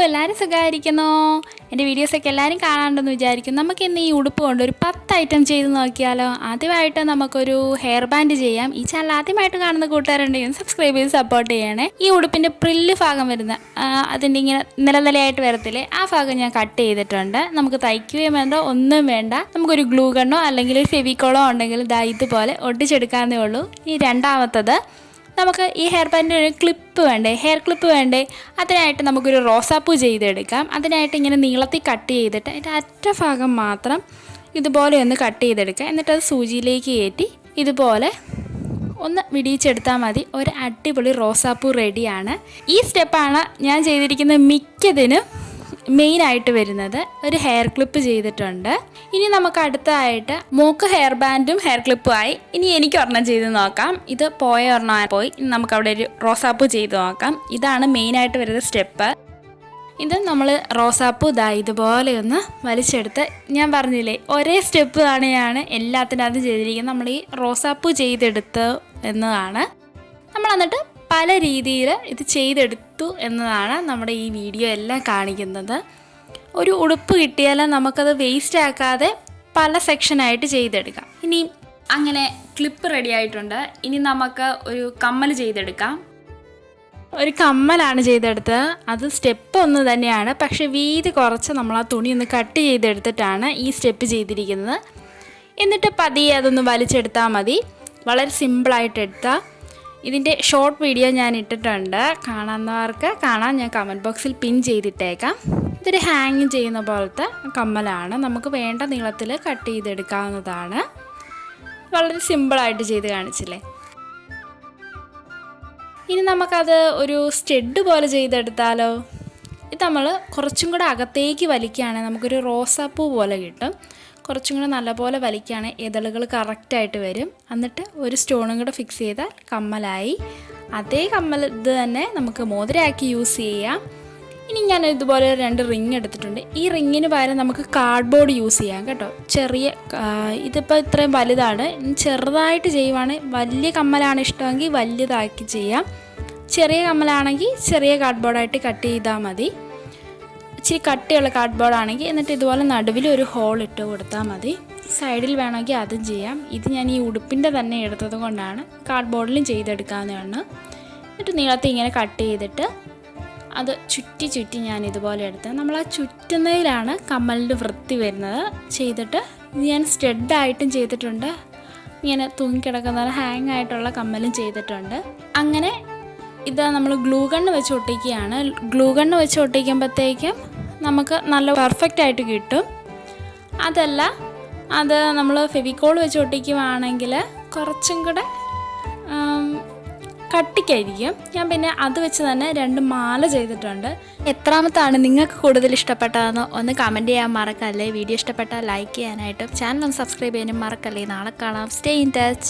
എല്ലാവരും സുഖമായിരിക്കുന്നോ? എൻ്റെ വീഡിയോസൊക്കെ എല്ലാവരും കാണാണ്ടെന്ന് വിചാരിക്കും. നമുക്കിന്ന് ഈ ഉടുപ്പ് കൊണ്ട് ഒരു 10 ഐറ്റം ചെയ്ത് നോക്കിയാലോ? ആദ്യമായിട്ട് നമുക്കൊരു ഹെയർ ബാൻഡ് ചെയ്യാം. ഈ ചാനൽ ആദ്യമായിട്ട് കാണുന്ന കൂട്ടുകാരുണ്ടെങ്കിൽ സബ്സ്ക്രൈബ് ചെയ്ത് സപ്പോർട്ട് ചെയ്യണേ. ഈ ഉടുപ്പിൻ്റെ പ്രില്ല് ഭാഗം വരുന്ന അതിൻ്റെ ഇങ്ങനെ നിലനിലയായിട്ട് വരത്തില്ലേ, ആ ഭാഗം ഞാൻ കട്ട് ചെയ്തിട്ടുണ്ട്. നമുക്ക് തയ്ക്കുകയും വേണ്ട, ഒന്നും വേണ്ട. നമുക്കൊരു ഗ്ലൂ ഗണ്ണോ അല്ലെങ്കിൽ ഒരു ഫെവിക്കോളോ ഉണ്ടെങ്കിൽ ഇതുപോലെ ഒട്ടിച്ചെടുക്കാവുന്നേ ഉള്ളൂ. ഈ രണ്ടാമത്തത്, നമുക്ക് ഈ ഹെയർ ബാൻഡിന് ഒരു ക്ലിപ്പ് വേണ്ടേ, ഹെയർ ക്ലിപ്പ് വേണ്ടേ? അതിനായിട്ട് നമുക്കൊരു റോസാപ്പൂ ചെയ്തെടുക്കാം. അതിനായിട്ട് ഇങ്ങനെ നീളത്തിൽ കട്ട് ചെയ്തിട്ട് അതിൻ്റെ അറ്റഭാഗം മാത്രം ഇതുപോലെ ഒന്ന് കട്ട് ചെയ്തെടുക്കുക. എന്നിട്ട് അത് സൂചിയിലേക്ക് കയറ്റി ഇതുപോലെ ഒന്ന് വിടിയിച്ചെടുത്താൽ മതി. ഒരു അടിപൊളി റോസാപ്പൂ റെഡിയാണ്. ഈ സ്റ്റെപ്പാണ് ഞാൻ ചെയ്തിരിക്കുന്ന മിക്കതിനും മെയിനായിട്ട് വരുന്നത്. ഒരു ഹെയർ ക്ലിപ്പ് ചെയ്തിട്ടുണ്ട്. ഇനി നമുക്ക് അടുത്തതായിട്ട് മോക്ക് ഹെയർ ബാൻഡും ഹെയർ ക്ലിപ്പും ആയി. ഇനി എനിക്ക് ഒരെണ്ണം ചെയ്ത് നോക്കാം. ഇത് പോയ ഒരെണ്ണം പോയി. ഇനി നമുക്കവിടെ ഒരു റോസാപ്പൂ ചെയ്ത് നോക്കാം. ഇതാണ് മെയിനായിട്ട് വരുന്ന സ്റ്റെപ്പ്. ഇത് നമ്മൾ റോസാപ്പൂ ഇതുപോലെ ഒന്ന് വലിച്ചെടുത്ത്, ഞാൻ പറഞ്ഞില്ലേ ഒരേ സ്റ്റെപ്പ് ആണ് എല്ലാത്തിനകത്തും ചെയ്തിരിക്കുന്നത്. നമ്മൾ ഈ റോസാപ്പൂ ചെയ്തെടുത്ത് എന്നതാണ്. നമ്മൾ എന്നിട്ട് പല രീതിയിൽ ഇത് ചെയ്തെടുത്തു എന്നതാണ് നമ്മുടെ ഈ വീഡിയോ എല്ലാം കാണിക്കുന്നത്. ഒരു ഉടുപ്പ് കിട്ടിയാൽ നമുക്കത് വേസ്റ്റ് ആക്കാതെ പല സെക്ഷനായിട്ട് ചെയ്തെടുക്കാം. ഇനി അങ്ങനെ ക്ലിപ്പ് റെഡി ആയിട്ടുണ്ട്. ഇനി നമുക്ക് ഒരു കമ്മൽ ചെയ്തെടുക്കാം. ഒരു കമ്മലാണ് ചെയ്തെടുത്തത്. അത് സ്റ്റെപ്പ് ഒന്ന് തന്നെയാണ്, പക്ഷേ വീതി കുറച്ച് നമ്മൾ ആ തുണി ഒന്ന് കട്ട് ചെയ്തെടുത്തിട്ടാണ് ഈ സ്റ്റെപ്പ് ചെയ്തിരിക്കുന്നത്. എന്നിട്ട് പതിയെ അതൊന്ന് വലിച്ചെടുത്താൽ മതി. വളരെ സിമ്പിളായിട്ട് എടുത്താൽ. ഇതിൻ്റെ ഷോർട്ട് വീഡിയോ ഞാൻ ഇട്ടിട്ടുണ്ട്, കാണാവുന്നവർക്ക് കാണാൻ ഞാൻ കമൻറ്റ് ബോക്സിൽ പിൻ ചെയ്തിട്ടേക്കാം. ഇതൊരു ഹാങ് ചെയ്യുന്ന പോലത്തെ കമ്മലാണ്. നമുക്ക് വേണ്ട നീളത്തിൽ കട്ട് ചെയ്തെടുക്കാവുന്നതാണ്. വളരെ സിമ്പിളായിട്ട് ചെയ്ത് കാണിച്ചില്ലേ. ഇനി നമുക്കത് ഒരു സ്റ്റഡ് പോലെ ചെയ്തെടുത്താലോ? ഇത് നമ്മൾ കുറച്ചും കൂടെ അകത്തേക്ക് വലിക്കുകയാണെങ്കിൽ നമുക്കൊരു റോസാപ്പൂ പോലെ കിട്ടും. കുറച്ചും കൂടെ നല്ലപോലെ വലിക്കുകയാണെങ്കിൽ ഇതളുകൾ കറക്റ്റായിട്ട് വരും. എന്നിട്ട് ഒരു സ്റ്റോണും കൂടെ ഫിക്സ് ചെയ്താൽ കമ്മലായി. അതേ കമ്മൽ ഇത് തന്നെ നമുക്ക് മോതിരയാക്കി യൂസ് ചെയ്യാം. ഇനി ഞാൻ ഇതുപോലെ 2 റിങ് എടുത്തിട്ടുണ്ട്. ഈ റിങ്ങിന് പകരം നമുക്ക് കാർഡ്ബോർഡ് യൂസ് ചെയ്യാം കേട്ടോ. ചെറിയ ഇതിപ്പോൾ ഇത്രയും വലുതാണ്. ചെറുതായിട്ട് ചെയ്യുവാണെങ്കിൽ വലിയ കമ്മലാണ് ഇഷ്ടമെങ്കിൽ വലിയതാക്കി ചെയ്യാം. ചെറിയ കമ്മലാണെങ്കിൽ ചെറിയ കാർഡ്ബോർഡായിട്ട് കട്ട് ചെയ്താൽ മതി. ഇച്ചിരി കട്ടിയുള്ള കാർഡ്ബോർഡ് ആണെങ്കിൽ എന്നിട്ട് ഇതുപോലെ നടുവിൽ ഒരു ഹോൾ ഇട്ട് കൊടുത്താൽ മതി. സൈഡിൽ വേണമെങ്കിൽ അതും ചെയ്യാം. ഇത് ഞാൻ ഈ ഉടുപ്പിൻ്റെ തന്നെ എടുത്തത് കൊണ്ടാണ് കാർഡ്ബോർഡിലും ചെയ്തെടുക്കാവുന്നതാണ്. എന്നിട്ട് നീളത്തിൽ ഇങ്ങനെ കട്ട് ചെയ്തിട്ട് അത് ചുറ്റി ഞാൻ ഇതുപോലെ എടുത്ത് നമ്മൾ ആ ചുറ്റുന്നതിലാണ് കമ്മലിൻ്റെ വൃത്തി വരുന്നത്. ചെയ്തിട്ട് ഞാൻ സ്റ്റഡായിട്ടും ചെയ്തിട്ടുണ്ട്. ഇങ്ങനെ തൂങ്ങിക്കിടക്കുന്ന ഹാങ് ആയിട്ടുള്ള കമ്മലും ചെയ്തിട്ടുണ്ട്. അങ്ങനെ ഇത് നമ്മൾ ഗ്ലൂ ഗണ്ണ് വെച്ച് ഒട്ടിക്കുകയാണ്. ഗ്ലൂ ഗണ്ണ് വെച്ച് ഒട്ടിക്കുമ്പോഴത്തേക്കും നമുക്ക് നല്ല പെർഫെക്റ്റ് ആയിട്ട് കിട്ടും. അതല്ല, അത് നമ്മൾ ഫെവിക്കോൾ വെച്ച് ഒട്ടിക്കുകയാണെങ്കിൽ കുറച്ചും കൂടെ കട്ടിക്കായിരിക്കും. ഞാൻ പിന്നെ അത് വെച്ച് തന്നെ 2 മാല ചെയ്തിട്ടുണ്ട്. എത്രാമത്താണ് നിങ്ങൾക്ക് കൂടുതൽ ഇഷ്ടപ്പെട്ടതെന്ന് ഒന്ന് കമൻറ്റ് ചെയ്യാൻ മറക്കല്ലേ. വീഡിയോ ഇഷ്ടപ്പെട്ടാൽ ലൈക്ക് ചെയ്യാനായിട്ടും ചാനൽ ഒന്ന് സബ്സ്ക്രൈബ് ചെയ്യാനും മറക്കല്ലേ. നാളെ കാണാം. Stay in touch.